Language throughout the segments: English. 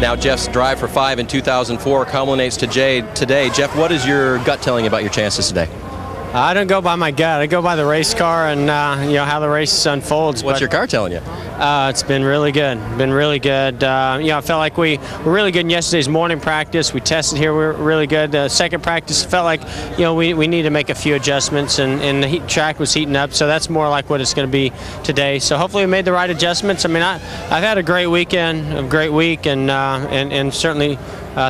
Now Jeff's drive for 5 in 2004 culminates today. Jeff, what is your gut telling you about your chances today? I don't go by my gut. I go by the race car and how the race unfolds. What's your car telling you? It's been really good. I felt like we were really good in yesterday's morning practice. We tested here. We were really good. Second practice felt like we need to make a few adjustments, and the track was heating up. So that's more like what it's going to be today. So hopefully we made the right adjustments. I mean, I've had a great weekend, a great week, and certainly.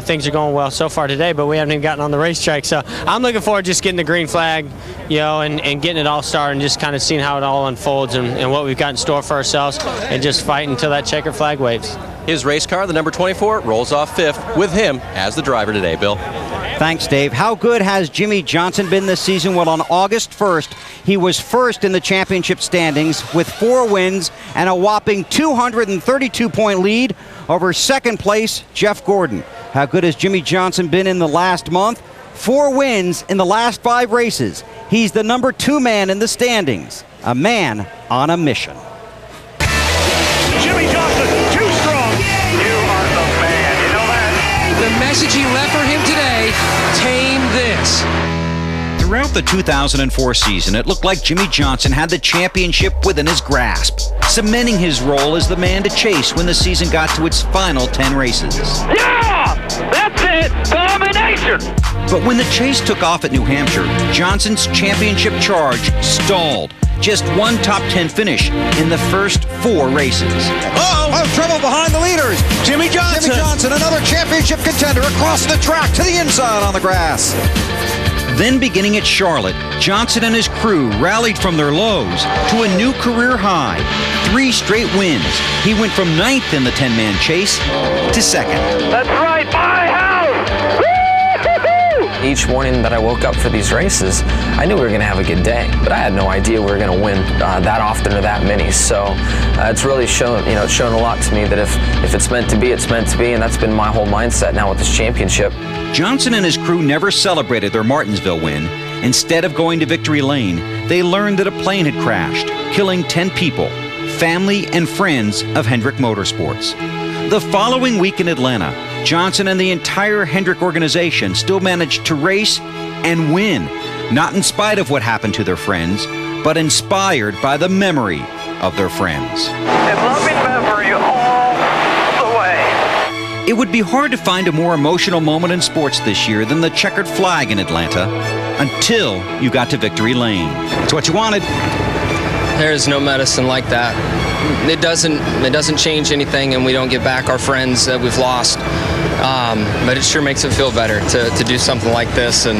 Things are going well so far today, but we haven't even gotten on the racetrack. So I'm looking forward to just getting the green flag, and getting it all started and just kind of seeing how it all unfolds and what we've got in store for ourselves and just fight until that checker flag waves. His race car, the number 24, rolls off 5th with him as the driver today, Bill. Thanks, Dave. How good has Jimmie Johnson been this season? Well, on August 1st, he was first in the championship standings with 4 wins and a whopping 232-point lead over second place Jeff Gordon. How good has Jimmie Johnson been in the last month? 4 wins in the last 5 races. He's the number 2 man in the standings. A man on a mission. Jimmie Johnson, too strong. You are the man. You know that? The message he left for him today, tame this. Throughout the 2004 season, it looked like Jimmie Johnson had the championship within his grasp, cementing his role as the man to chase when the season got to its final 10 races. Yeah! That's it! Domination! But when the chase took off at New Hampshire, Johnson's championship charge stalled. Just one top 10 finish in the first 4 races. Trouble behind the leaders. Jimmie Johnson, another championship contender across the track to the inside on the grass. Then beginning at Charlotte, Johnson and his crew rallied from their lows to a new career high. 3 straight wins. He went from 9th in the 10-man chase to 2nd. That's right, my house! Woo-hoo-hoo! Each morning that I woke up for these races, I knew we were going to have a good day, but I had no idea we were going to win that often or that many. So it's really shown, it's shown a lot to me that if it's meant to be, it's meant to be, and that's been my whole mindset now with this championship. Johnson and his crew never celebrated their Martinsville win. Instead of going to victory lane, they learned that a plane had crashed, killing 10 people, family and friends of Hendrick Motorsports. The following week in Atlanta, Johnson and the entire Hendrick organization still managed to race and win, not in spite of what happened to their friends, but inspired by the memory of their friends. And loving memory all the way. It would be hard to find a more emotional moment in sports this year than the checkered flag in Atlanta, until you got to victory lane. It's what you wanted. There's no medicine like that. It doesn't change anything, and we don't get back our friends that we've lost. But it sure makes it feel better to do something like this, and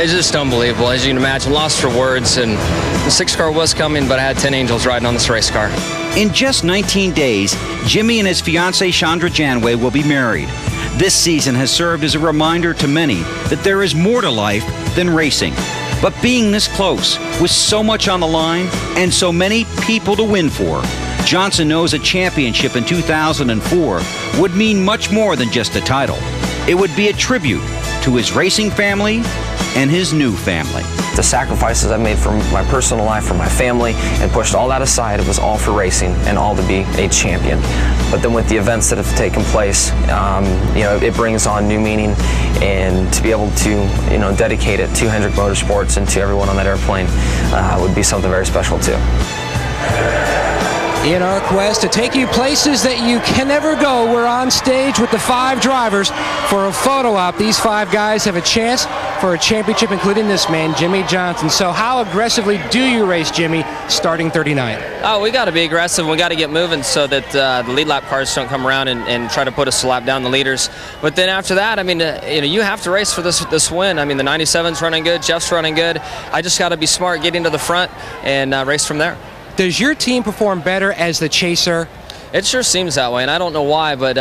it's just unbelievable. As you can imagine, lost for words, and the 6 car was coming, but I had 10 angels riding on this race car. In just 19 days, Jimmie and his fiancée Chandra Janway will be married. This season has served as a reminder to many that there is more to life than racing. But being this close, with so much on the line and so many people to win for, Johnson knows a championship in 2004 would mean much more than just a title. It would be a tribute to his racing family and his new family. The sacrifices I made for my personal life, for my family, and pushed all that aside, it was all for racing and all to be a champion. But then with the events that have taken place, it brings on new meaning, and to be able to, dedicate it to Hendrick Motorsports and to everyone on that airplane would be something very special too. In our quest to take you places that you can never go, we're on stage with the 5 drivers for a photo op. These 5 guys have a chance for a championship, including this man, Jimmie Johnson. So how aggressively do you race, Jimmie, starting 39? Oh, we got to be aggressive. We got to get moving so that the lead lap cars don't come around and try to put us a lap down the leaders. But then after that, I mean, you have to race for this win. I mean, the 97's running good, Jeff's running good. I just got to be smart, get into the front, and race from there. Does your team perform better as the chaser? It sure seems that way, and I don't know why, but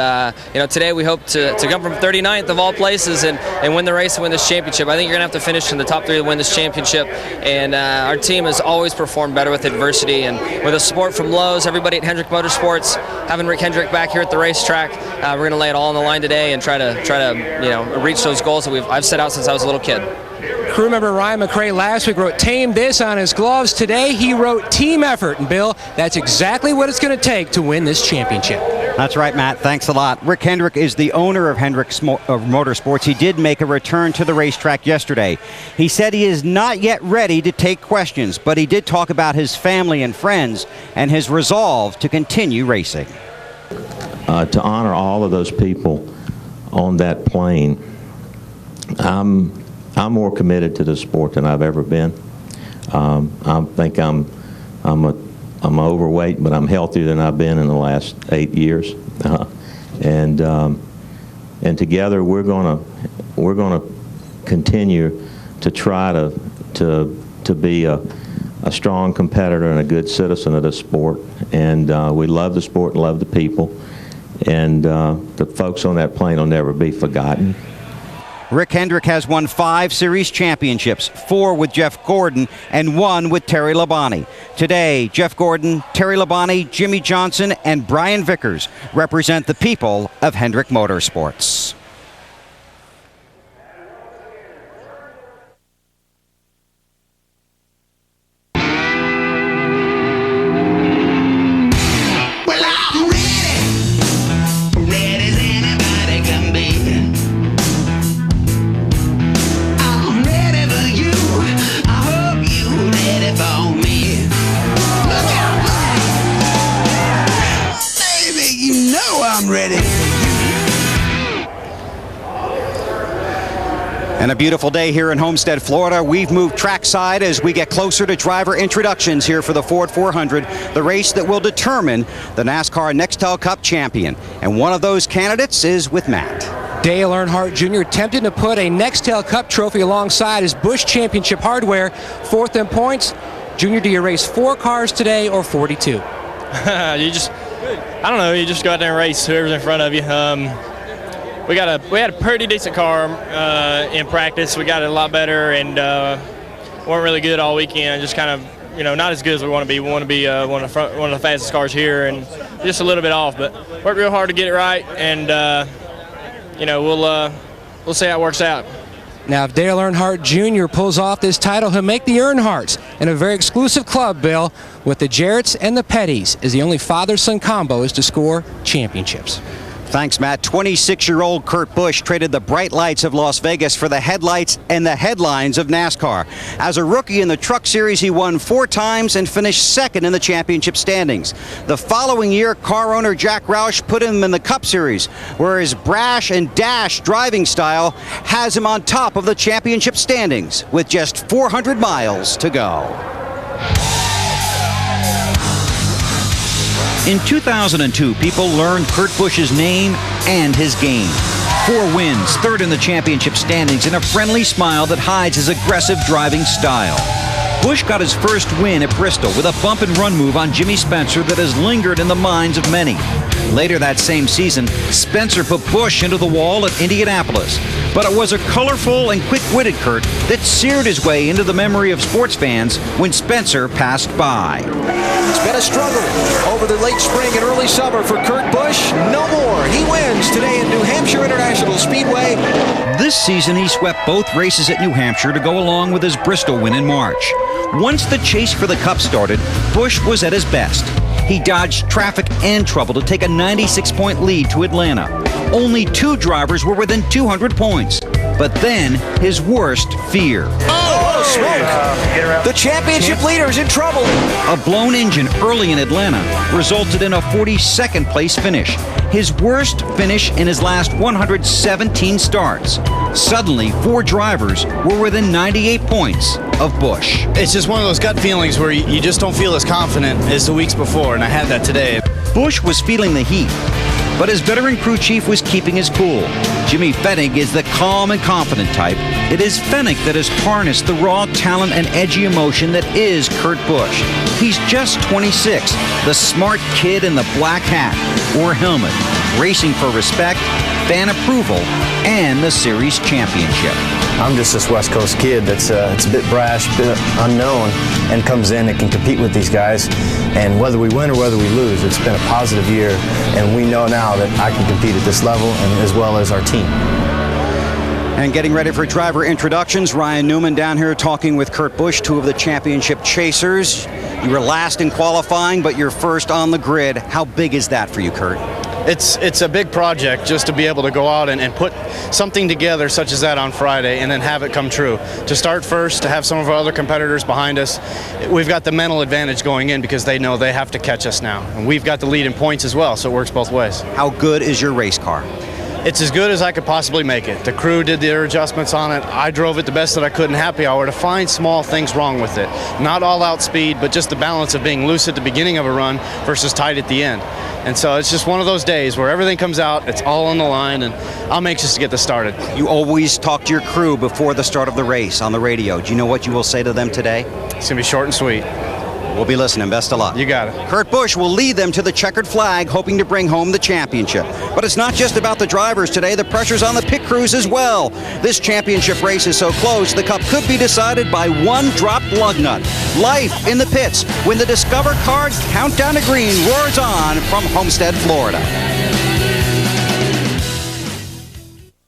today we hope to come from 39th of all places and win the race and win this championship. I think you're going to have to finish in the top 3 to win this championship, and our team has always performed better with adversity, and with the support from Lowe's, everybody at Hendrick Motorsports, having Rick Hendrick back here at the racetrack, we're going to lay it all on the line today and try to reach those goals that I've set out since I was a little kid. Crew member Ryan McRae last week wrote "Tame This" on his gloves. Today he wrote "Team Effort." And Bill, that's exactly what it's going to take to win this championship. That's right, Matt. Thanks a lot. Rick Hendrick is the owner of Hendrick's Motorsports. He did make a return to the racetrack yesterday. He said he is not yet ready to take questions, but he did talk about his family and friends and his resolve to continue racing. To honor all of those people on that plane, I'm more committed to the sport than I've ever been. I think I'm overweight, but I'm healthier than I've been in the last 8 years, and together we're gonna continue to try to be a strong competitor and a good citizen of the sport. And we love the sport and love the people, and the folks on that plane will never be forgotten. Rick Hendrick has won 5 series championships, 4 with Jeff Gordon and 1 with Terry Labonte. Today, Jeff Gordon, Terry Labonte, Jimmie Johnson, and Brian Vickers represent the people of Hendrick Motorsports. And a beautiful day here in Homestead, Florida. We've moved trackside as we get closer to driver introductions here for the Ford 400, the race that will determine the NASCAR Nextel Cup champion. And one of those candidates is with Matt. Dale Earnhardt Jr. attempted to put a Nextel Cup trophy alongside his Busch Championship hardware. 4th in points. Junior, do you race 4 cars today or 42? I don't know, you just go out there and race whoever's in front of you. We had a pretty decent car in practice. We got it a lot better, and weren't really good all weekend. Just kind of, not as good as we want to be. We want to be one of the fastest cars here, and just a little bit off. But worked real hard to get it right, and we'll see how it works out. Now, if Dale Earnhardt Jr. pulls off this title, he'll make the Earnhardts in a very exclusive club, Bill, with the Jarretts and the Pettys as the only father-son combo is to score championships. Thanks, Matt. 26-year-old Kurt Busch traded the bright lights of Las Vegas for the headlights and the headlines of NASCAR. As a rookie in the Truck Series, he won 4 times and finished 2nd in the championship standings. The following year, car owner Jack Roush put him in the Cup Series, where his brash and dash driving style has him on top of the championship standings with just 400 miles to go. In 2002, people learned Kurt Busch's name and his game. 4 wins, 3rd in the championship standings, and a friendly smile that hides his aggressive driving style. Busch got his first win at Bristol with a bump-and-run move on Jimmy Spencer that has lingered in the minds of many. Later that same season, Spencer put Busch into the wall at Indianapolis. But it was a colorful and quick-witted Kurt that seared his way into the memory of sports fans when Spencer passed by. It's been a struggle over the late spring and early summer for Kurt Busch. No more. He wins today in New Hampshire International Speedway. This season, he swept both races at New Hampshire to go along with his Bristol win in March. Once the chase for the Cup started, Busch was at his best. He dodged traffic and trouble to take a 96-point lead to Atlanta. Only 2 drivers were within 200 points. But then, his worst fear. Oh, smoke! The championship leader's in trouble. A blown engine early in Atlanta resulted in a 42nd place finish. His worst finish in his last 117 starts. Suddenly, 4 drivers were within 98 points of Busch. It's just one of those gut feelings where you just don't feel as confident as the weeks before, and I had that today. Busch was feeling the heat, but his veteran crew chief was keeping his cool. Jimmy Fennig is the calm and confident type. It is Fennig that has harnessed the raw talent and edgy emotion that is Kurt Busch. He's just 26, the smart kid in the black hat or helmet, racing for respect, fan approval, and the series championship. I'm just this West Coast kid that's it's a bit brash, a bit unknown, and comes in and can compete with these guys. And whether we win or whether we lose, it's been a positive year, and we know now that I can compete at this level, and as well as our team. And getting ready for driver introductions, Ryan Newman down here talking with Kurt Busch, 2 of the championship chasers. You were last in qualifying, but you're first on the grid. How big is that for you, Kurt? it's a big project just to be able to go out and put something together such as that on Friday and then have it come true. To start first, to have some of our other competitors behind us, we've got the mental advantage going in because they know they have to catch us now. And we've got the lead in points as well, so it works both ways. How good is your race car? It's as good as I could possibly make it. The crew did their adjustments on it. I drove it the best that I could in happy hour to find small things wrong with it. Not all out speed, but just the balance of being loose at the beginning of a run versus tight at the end. And so it's just one of those days where everything comes out, it's all on the line, and I'm anxious to get this started. You always talk to your crew before the start of the race on the radio. Do you know what you will say to them today? It's going to be short and sweet. We'll be listening. Best of luck. You got it. Kurt Busch will lead them to the checkered flag, hoping to bring home the championship. But it's not just about the drivers today. The pressure's on the pit crews as well. This championship race is so close, the Cup could be decided by one dropped lug nut. Life in the pits when the Discover Card Countdown to Green roars on from Homestead, Florida.